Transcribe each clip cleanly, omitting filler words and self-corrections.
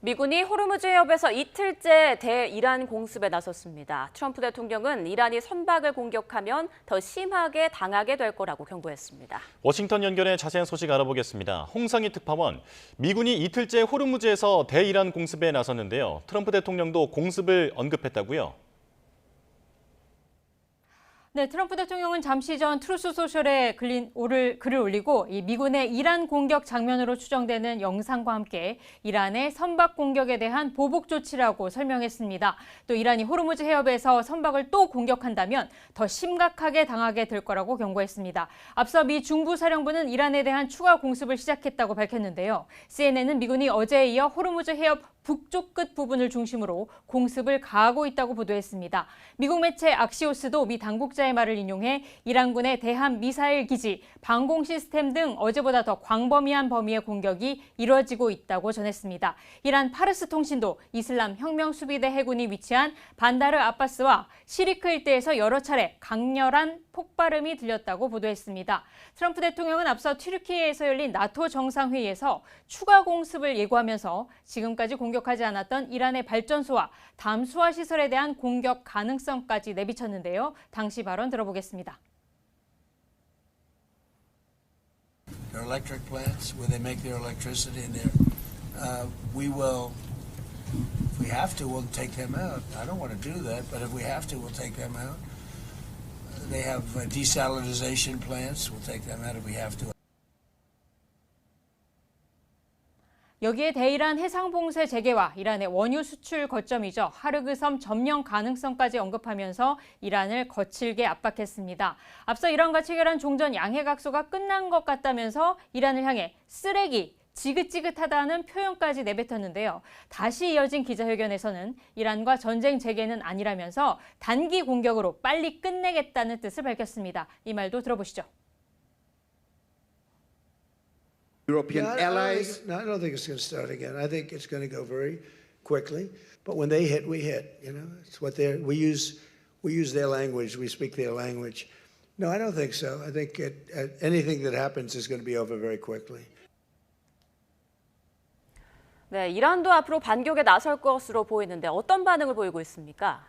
미군이 호르무즈 해협에서 이틀째 대이란 공습에 나섰습니다. 트럼프 대통령은 이란이 선박을 공격하면 더 심하게 당하게 될 거라고 경고했습니다. 워싱턴 연결의 자세한 소식 알아보겠습니다. 홍상희 특파원, 미군이 이틀째 호르무즈에서 대이란 공습에 나섰는데요. 트럼프 대통령도 공습을 언급했다고요? 네, 트럼프 대통령은 잠시 전 트루스 소셜에 글을 올리고 이 미군의 이란 공격 장면으로 추정되는 영상과 함께 이란의 선박 공격에 대한 보복 조치라고 설명했습니다. 또 이란이 호르무즈 해협에서 선박을 또 공격한다면 더 심각하게 당하게 될 거라고 경고했습니다. 앞서 미 중부사령부는 이란에 대한 추가 공습을 시작했다고 밝혔는데요. CNN은 미군이 어제에 이어 호르무즈 해협 북쪽 끝 부분을 중심으로 공습을 가하고 있다고 보도했습니다. 미국 매체 악시오스도 미 당국자의 말을 인용해 이란군의 대함 미사일 기지, 방공 시스템 등 어제보다 더 광범위한 범위의 공격이 이뤄지고 있다고 전했습니다. 이란 파르스 통신도 이슬람 혁명 수비대 해군이 위치한 반다르 아바스와 시리크 일대에서 여러 차례 강렬한 폭발음이 들렸다고 보도했습니다. 트럼프 대통령은 앞서 튀르키예에서 열린 나토 정상회의에서 추가 공습을 예고하면서 지금까지 공격하지 않았던 이란의 발전소와 담수화 시설에 대한 공격 가능성까지 내비쳤는데요. 당시 발언 들어보겠습니다. Their electric plants where they make their electricity in there. We will, if we have to, we'll take them out. I don't want to do that, but if we have to, we'll take them out. They have desalinization plants. We'll take them out if we have to. 여기에 대이란 해상봉쇄 재개와 이란의 원유 수출 거점이죠. 하르그섬 점령 가능성까지 언급하면서 이란을 거칠게 압박했습니다. 앞서 이란과 체결한 종전 양해각서가 끝난 것 같다면서 이란을 향해 쓰레기, 지긋지긋하다는 표현까지 내뱉었는데요. 다시 이어진 기자회견에서는 이란과 전쟁 재개는 아니라면서 단기 공격으로 빨리 끝내겠다는 뜻을 밝혔습니다. 이 말도 들어보시죠. European allies? I don't think it's going to start again. I think it's going to go very quickly. But when they hit, we hit. You know, it's what we use their language. We speak their language. No, I don't think so. I think anything that happens is going to be over very quickly. 네, 이란도 앞으로 반격에 나설 것으로 보이는데 어떤 반응을 보이고 있습니까?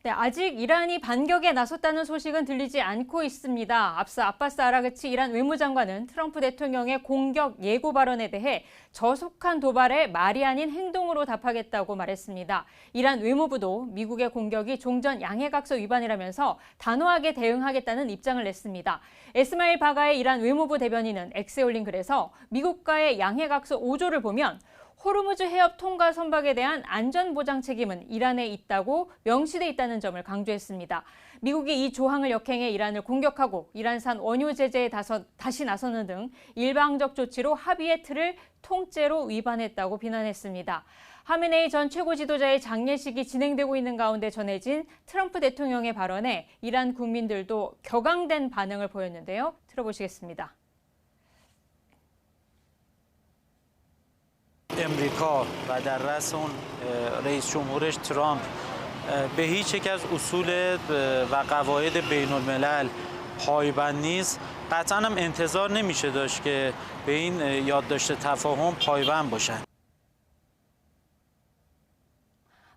네, 아직 이란이 반격에 나섰다는 소식은 들리지 않고 있습니다. 앞서 아바스 아라그치 이란 외무장관은 트럼프 대통령의 공격 예고 발언에 대해 저속한 도발에 말이 아닌 행동으로 답하겠다고 말했습니다. 이란 외무부도 미국의 공격이 종전 양해각서 위반이라면서 단호하게 대응하겠다는 입장을 냈습니다. 에스마일 바가의 이란 외무부 대변인은 X에 올린 글에서 미국과의 양해각서 5조를 보면 호르무즈 해협 통과 선박에 대한 안전보장 책임은 이란에 있다고 명시돼 있다는 점을 강조했습니다. 미국이 이 조항을 역행해 이란을 공격하고 이란산 원유 제재에 다시 나서는 등 일방적 조치로 합의의 틀을 통째로 위반했다고 비난했습니다. 하메네이 전 최고 지도자의 장례식이 진행되고 있는 가운데 전해진 트럼프 대통령의 발언에 이란 국민들도 격앙된 반응을 보였는데요. 들어보시겠습니다. امریکا و در رأس اون رئیس جمهورش ترامپ به هیچ یک از اصول و قواعد بین الملل پایبند نیست قطعا هم انتظار نمیشه داشت که به این یادداشت تفاهم پایبند باشن.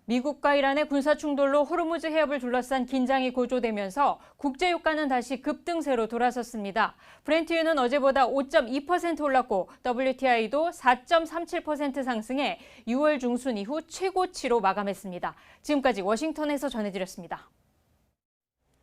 미국과 이란의 군사 충돌로 호르무즈 해협을 둘러싼 긴장이 고조되면서 국제 유가는 다시 급등세로 돌아섰습니다. 브렌트유는 어제보다 5.2% 올랐고 WTI도 4.37% 상승해 6월 중순 이후 최고치로 마감했습니다. 지금까지 워싱턴에서 전해드렸습니다.